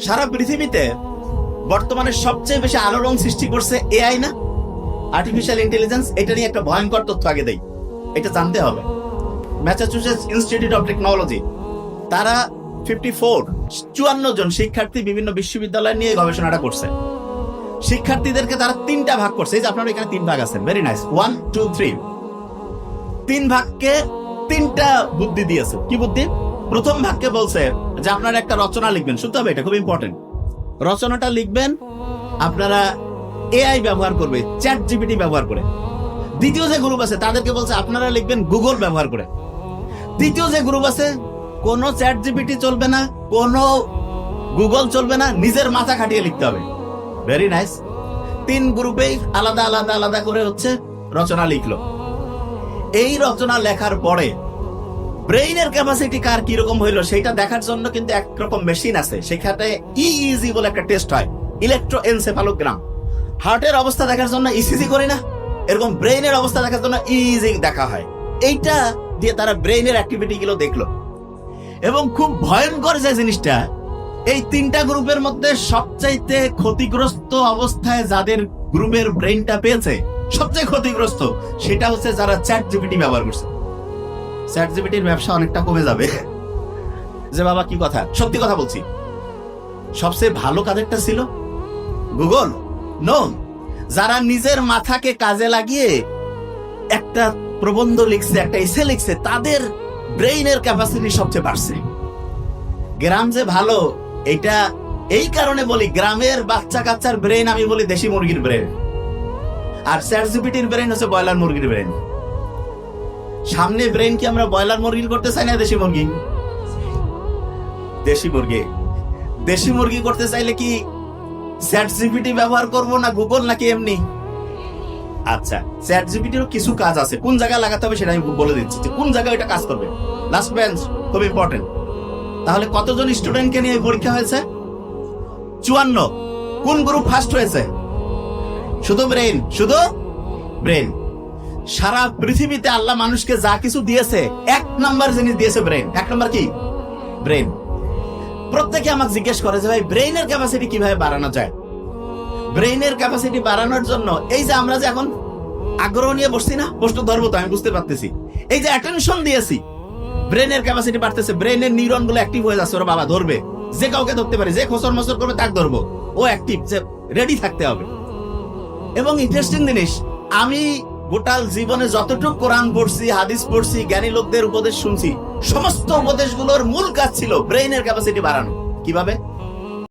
সারা পৃথিবীতে বর্তমানে সবচেয়ে বেশি আলোড়ন সৃষ্টি করছে এআই না, আর্টিফিশিয়াল ইন্টেলিজেন্স। এটা নিয়ে একটা ভয়ঙ্কর তথ্য আগে দেই, এটা জানতে হবে। ম্যাসাচুসেটস ইনস্টিটিউট অফ টেকনোলজি তারা 54 জন শিক্ষার্থী বিভিন্ন বিশ্ববিদ্যালয় নিয়ে গবেষণাটা করছে। শিক্ষার্থীদেরকে তারা 3টা ভাগ করছে। এই যে আপনারা এখানে 3 ভাগ আছেন, ভেরি নাইস, 1 2 3। 3 ভাগকে 3টা বুদ্ধি দিয়েছে। কি বুদ্ধি? প্রথম ভাগকে বলছে যে আপনারা একটা রচনা লিখবেন, শুনতে হবে, এটা খুব ইম্পর্টেন্ট। রচনাটা লিখবেন আপনারা এআই ব্যবহার করবে, চ্যাট জিপিটি ব্যবহার করে। দ্বিতীয় যে গ্রুপ আছে তাদেরকে বলছে আপনারা লিখবেন গুগল ব্যবহার করে। তৃতীয় যে গ্রুপ আছে কোনো চ্যাট জিপিটি চলবে না, কোনো গুগল চলবে না, নিজের মাথা খাটিয়ে লিখতে হবে। Very nice. 3 গ্রুপেই আলাদা আলাদা আলাদা করে হচ্ছে রচনা লিখলো। এই রচনা লেখার পরে ব্রেইনের ক্যাপাসিটি কার কিরকম হইলো সেটা দেখার জন্য কিন্তু একরকম মেশিন আছে, সেখানে ইইজি বলে একটা টেস্ট হয়, ইলেকট্রোএনসেফালোগ্রাম। হার্টের অবস্থা দেখার জন্য ইসিজি করি না, এরকম ব্রেইনের অবস্থা দেখার জন্য ইইজি দেখা হয়। এইটা দিয়ে তারা ব্রেইনের অ্যাক্টিভিটি গুলো দেখলো। এবং খুব ভয়ঙ্কর যে জিনিসটা, এই 3টা গ্রুপের মধ্যে সবচাইতে ক্ষতিগ্রস্ত অবস্থায় যাদের গ্রুপের ব্রেইনটা পেয়েছে, সবচেয়ে ক্ষতিগ্রস্ত সেটা হচ্ছে যারা চ্যাট জিপিটি ব্যবহার করছে। চ্যাট জিপিটির ব্যবসা অনেকটা কমে যাবে। যে বাবা কি কথা, সত্যি কথা বলছি। সবচেয়ে ভালো কাদেরটা ছিল? গুগল? নো, যারা নিজের মাথাকে কাজে লাগিয়ে একটা প্রবন্ধ লিখছে, একটা এসে লিখছে, তাদের ব্রেইনের ক্যাপাসিটি সবচেয়ে বাড়ছে। গ্রাম যে ভালো এটা এই কারণে বলি, গ্রামের বাচ্চা কাচ্চার ব্রেন আমি বলি দেশি মুরগির ব্রেন, আর চ্যাট জিপিটির ব্রেন হচ্ছে ব্রয়লার মুরগির ব্রেন। সামনে ব্রেন কি আমরা ব্রয়লার মুরগি করতে চাই না দেশি মুরগি? দেশি মুরগি। দেশি মুরগি করতে চাইলে কি চ্যাট জিপিটি ব্যবহার করব না গুগল, নাকি এমনি? আচ্ছা, চ্যাট জিপিটিরও কিছু কাজ আছে, কোন জায়গায় লাগাতে হবে সেটা আমি বলে দিচ্ছি, যে কোন জায়গায় এটা কাজ করবে। লাস্ট বেঞ্চ খুব ইম্পর্টেন্ট। তাহলে কতজন স্টুডেন্টকে নিয়ে পরীক্ষা হয়েছে? 54। কোন গ্রুপ ফার্স্ট হয়েছে? শুধু ব্রেন, শুধু ব্রেন। সারা পৃথিবীতে আল্লাহ মানুষকে যা কিছু দিয়েছে, 1 নাম্বার জিনিস দিয়েছে ব্রেন। 1 নাম্বার কি? ব্রেন। প্রত্যেকে আমাকে জিজ্ঞেস করে যে ভাই ব্রেইনের ক্যাপাসিটি কিভাবে বাড়ানো যায়? ব্রেইনের ক্যাপাসিটি বাড়ানোর জন্য এই যে আমরা যে এখন আগ্রহ নিয়ে বসছি না, প্রশ্ন ধরবো তো আমি বুঝতে পারতেছি, এই যে অ্যাটেনশন দিয়েছি, ব্রেইনের ক্যাপাসিটি বাড়তেছে, ব্রেইনের নিউরন গুলো অ্যাক্টিভ হয়ে যাচ্ছে। ওরা বাবা ধরবে, যে কাউকে ধরতে পারে, যে খোসর মসর করবে তাকে ধরবো, ও অ্যাক্টিভ, যে রেডি থাকতে হবে। এবং ইন্টারেস্টিং জিনিস, আমি গোটা জীবনে যতটুকু কোরআন পড়ছি, হাদিস পড়ছি, জ্ঞানী লোকদের উপদেশ শুনছি, সমস্ত উপদেশগুলোর মূল কাজ ছিল ব্রেইনের ক্যাপাসিটি বাড়ানো। কিভাবে?